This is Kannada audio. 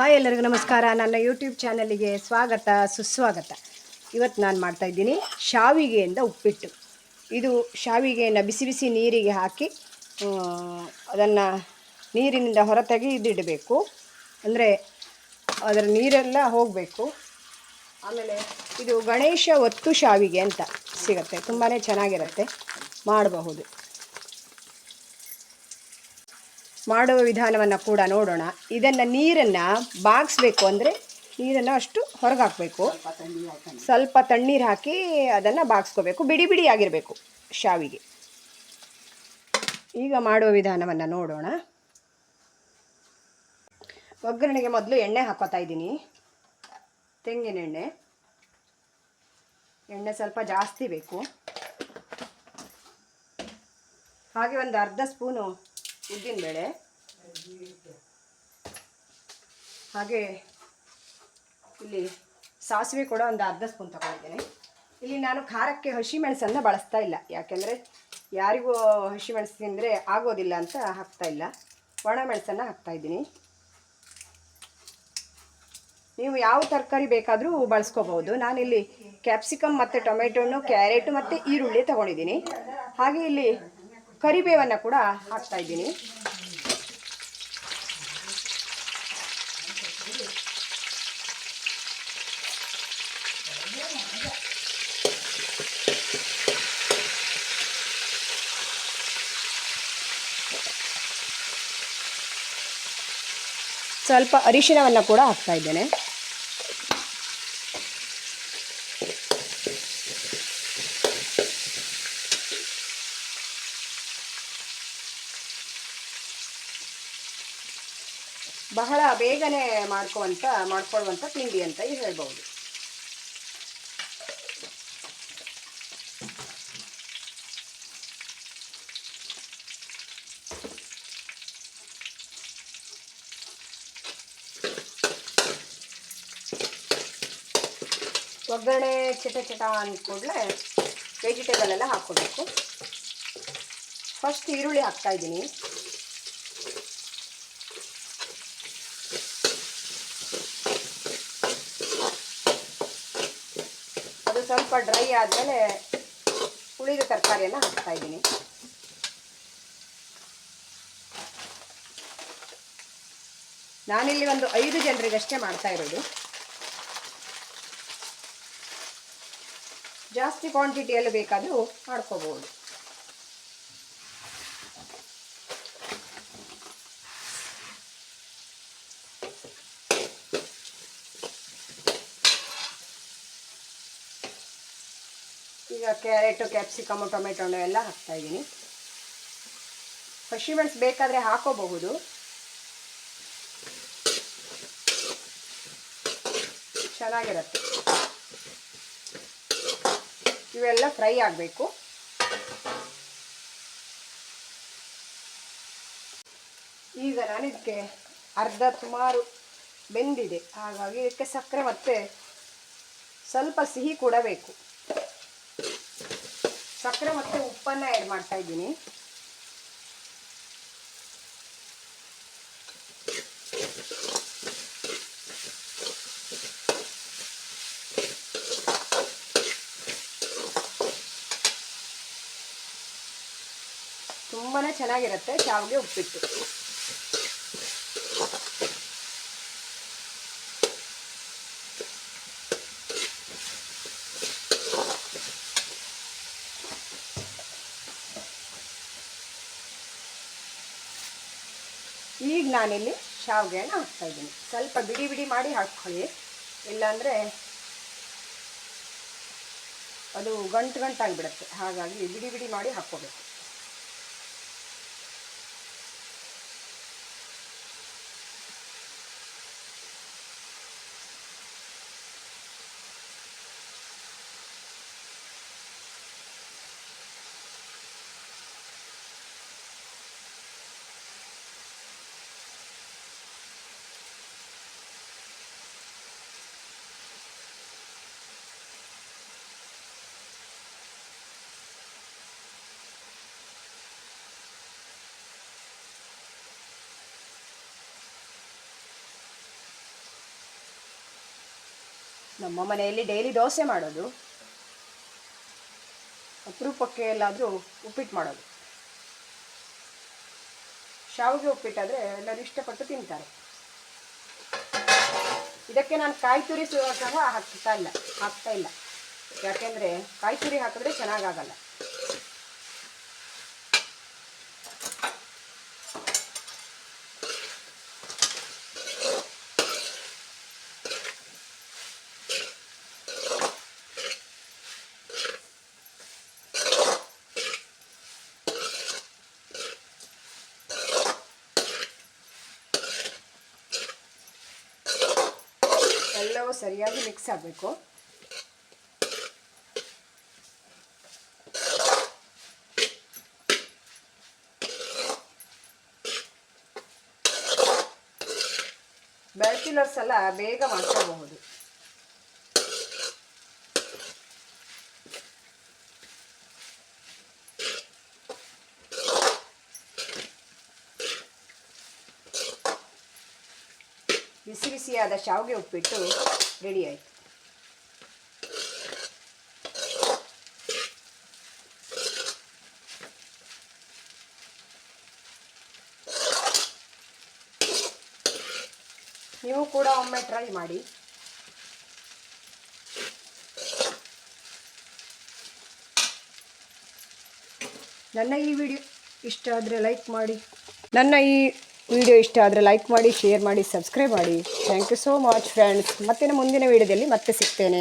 ಹಾಯ್ ಎಲ್ಲರಿಗೂ ನಮಸ್ಕಾರ. ನನ್ನ ಯೂಟ್ಯೂಬ್ ಚಾನಲಿಗೆ ಸ್ವಾಗತ ಸುಸ್ವಾಗತ. ಇವತ್ತು ನಾನು ಮಾಡ್ತಾಯಿದ್ದೀನಿ ಶಾವಿಗೆಯಿಂದ ಉಪ್ಪಿಟ್ಟು. ಇದು ಶಾವಿಗೆಯನ್ನು ಬಿಸಿ ಬಿಸಿ ನೀರಿಗೆ ಹಾಕಿ ಅದನ್ನು ನೀರಿನಿಂದ ಹೊರ ತೆಗೆದಿಡಬೇಕು. ಅಂದರೆ ಅದರ ನೀರೆಲ್ಲ ಹೋಗಬೇಕು. ಆಮೇಲೆ ಇದು ಗಣೇಶ ಒತ್ತು ಶಾವಿಗೆ ಅಂತ ಸಿಗುತ್ತೆ, ತುಂಬಾ ಚೆನ್ನಾಗಿರುತ್ತೆ, ಮಾಡಬಹುದು. ಮಾಡುವ ವಿಧಾನವನ್ನು ಕೂಡ ನೋಡೋಣ. ಇದನ್ನು ನೀರನ್ನು ಬಾಗಿಸ್ಬೇಕು, ಅಂದರೆ ನೀರನ್ನು ಅಷ್ಟು ಹೊರಗೆ ಹಾಕಬೇಕು. ಸ್ವಲ್ಪ ತಣ್ಣೀರು ಹಾಕಿ ಅದನ್ನು ಬಾಗಿಸ್ಕೋಬೇಕು. ಬಿಡಿ ಬಿಡಿಯಾಗಿರಬೇಕು ಶಾವಿಗೆ. ಈಗ ಮಾಡುವ ವಿಧಾನವನ್ನು ನೋಡೋಣ. ಒಗ್ಗರಣೆಗೆ ಮೊದಲು ಎಣ್ಣೆ ಹಾಕೋತಾ ಇದ್ದೀನಿ, ತೆಂಗಿನ ಎಣ್ಣೆ. ಎಣ್ಣೆ ಸ್ವಲ್ಪ ಜಾಸ್ತಿ ಬೇಕು. ಹಾಗೆ ಒಂದು ಅರ್ಧ ಸ್ಪೂನು ಉದ್ದಿನಬೇಳೆ, ಹಾಗೆ ಇಲ್ಲಿ ಸಾಸಿವೆ ಕೂಡ ಒಂದು ಅರ್ಧ ಸ್ಪೂನ್ ತಗೊಂಡಿದ್ದೇನೆ. ಇಲ್ಲಿ ನಾನು ಖಾರಕ್ಕೆ ಹಸಿಮೆಣಸನ್ನು ಬಳಸ್ತಾ ಇಲ್ಲ, ಯಾಕೆಂದರೆ ಯಾರಿಗೂ ಹಸಿಮೆಣಸು ತಿಂದರೆ ಆಗೋದಿಲ್ಲ ಅಂತ ಹಾಕ್ತಾ ಇಲ್ಲ. ಒಣಮೆಣಸನ್ನು ಹಾಕ್ತಾಯಿದ್ದೀನಿ. ನೀವು ಯಾವ ತರಕಾರಿ ಬೇಕಾದರೂ ಬಳಸ್ಕೋಬೋದು. ನಾನಿಲ್ಲಿ ಕ್ಯಾಪ್ಸಿಕಮ್ ಮತ್ತು ಟೊಮೆಟೊನು, ಕ್ಯಾರೆಟು ಮತ್ತು ಈರುಳ್ಳಿ ತಗೊಂಡಿದ್ದೀನಿ. ಹಾಗೆ ಇಲ್ಲಿ ಕರಿಬೇವನ್ನು ಕೂಡ ಹಾಕ್ತಾಯಿದ್ದೀನಿ. ಸ್ವಲ್ಪ ಅರಿಶಿನವನ್ನು ಕೂಡ ಹಾಕ್ತಾ ಇದ್ದೇನೆ. ಬಹಳ ಬೇಗನೆ ಮಾಡ್ಕೊಳ್ಳುವಂಥ ತಿಂಡಿ ಅಂತ ಹೇಳ್ಬೋದು. ಒಗ್ಗರಣೆ ಚಟ ಚಟ ಅಂದ ಕೂಡಲೇ ವೆಜಿಟೇಬಲ್ ಎಲ್ಲ ಹಾಕ್ಕೋಬೇಕು. ಫಸ್ಟ್ ಈರುಳ್ಳಿ ಹಾಕ್ತಾಯಿದ್ದೀನಿ. ಅದು ಸ್ವಲ್ಪ ಡ್ರೈ ಆದಮೇಲೆ ಉಳಿದ ತರಕಾರಿಯನ್ನು ಹಾಕ್ತಾಯಿದ್ದೀನಿ. ನಾನಿಲ್ಲಿ ಒಂದು 5 ಜನರಿಗಷ್ಟೇ ಮಾಡ್ತಾ ಇರೋದು. ಜಾಸ್ತಿ ಕ್ವಾಂಟಿಟಿಯಲ್ಲಿ ಬೇಕಾದರೂ ಮಾಡ್ಕೋಬಹುದು. ಈಗ ಕ್ಯಾರೆಟು, ಕ್ಯಾಪ್ಸಿಕಮು, ಟೊಮೆಟೊನು ಎಲ್ಲ ಹಾಕ್ತಾಯಿದ್ದೀನಿ. ಹಸಿಮೆಣಸು ಬೇಕಾದರೆ ಹಾಕೋಬಹುದು, ಚೆನ್ನಾಗಿರುತ್ತೆ. ಇವೆಲ್ಲ ಫ್ರೈ ಆಗಬೇಕು. ಈಗ ನಾನು ಇದಕ್ಕೆ ಸುಮಾರು ಬೆಂದಿದೆ, ಹಾಗಾಗಿ ಇದಕ್ಕೆ ಸಕ್ಕರೆ ಮತ್ತು ಸ್ವಲ್ಪ ಸಿಹಿ ಕೂಡ ಬೇಕು. ಸಕ್ಕರೆ ಮತ್ತು ಉಪ್ಪನ್ನು ಆ್ಯಡ್ ಮಾಡ್ತಾ ಇದ್ದೀನಿ. ತುಂಬಾ ಚೆನ್ನಾಗಿರುತ್ತೆ ಶಾವಿಗೆ ಉಪ್ಪಿಟ್ಟು. ಈಗ ನಾನಿಲ್ಲಿ ಶಾವಿಗೆಯನ್ನು ಹಾಕ್ತಾಯಿದ್ದೀನಿ. ಸ್ವಲ್ಪ ಬಿಡಿ ಬಿಡಿ ಮಾಡಿ ಹಾಕ್ಕೊಳ್ಳಿ, ಇಲ್ಲಾಂದರೆ ಅದು ಗಂಟಾಗಿಬಿಡುತ್ತೆ. ಹಾಗಾಗಿ ಬಿಡಿ ಬಿಡಿ ಮಾಡಿ ಹಾಕ್ಕೋಬೇಕು. ನಮ್ಮ ಮನೆಯಲ್ಲಿ ಡೈಲಿ ದೋಸೆ ಮಾಡೋದು, ಅಪರೂಪಕ್ಕೆ ಎಲ್ಲಾದರೂ ಉಪ್ಪಿಟ್ಟು ಮಾಡೋದು. ಶಾವಿಗೆ ಉಪ್ಪಿಟ್ಟಾದರೆ ಎಲ್ಲರೂ ಇಷ್ಟಪಟ್ಟು ತಿಂತಾರೆ. ಇದಕ್ಕೆ ನಾನು ಕಾಯಿ ತುರಿ ಸಹ ಹಾಕ್ತಾ ಇಲ್ಲ. ಯಾಕೆಂದರೆ ಕಾಯಿ ತುರಿ ಹಾಕಿದ್ರೆ ಚೆನ್ನಾಗಾಗಲ್ಲ. ಎಲ್ಲವೂ ಸರಿಯಾಗಿ ಮಿಕ್ಸ್ ಆಗಬೇಕು. ಬ್ಯಾಚುಲರ್ಸ್ ಎಲ್ಲ ಬೇಗ ಮಾಡ್ಕೋಬಹುದು. ಬಿಸಿ ಬಿಸಿಯಾದ ಶಾವಿಗೆ ಉಪ್ಪಿಟ್ಟು ರೆಡಿ ಆಯಿತು. ನೀವು ಕೂಡ ಒಮ್ಮೆ ಟ್ರೈ ಮಾಡಿ. ನನ್ನ ಈ ವಿಡಿಯೋ ಇಷ್ಟ ಆದರೆ ಲೈಕ್ ಮಾಡಿ. ಶೇರ್ ಮಾಡಿ, ಸಬ್ಸ್ಕ್ರೈಬ್ ಮಾಡಿ. Thank you so much friends. ಮತ್ತೆ ಮುಂದಿನ ವಿಡಿಯೋದಲ್ಲಿ ಮತ್ತೆ ಸಿಗ್ತೇನೆ.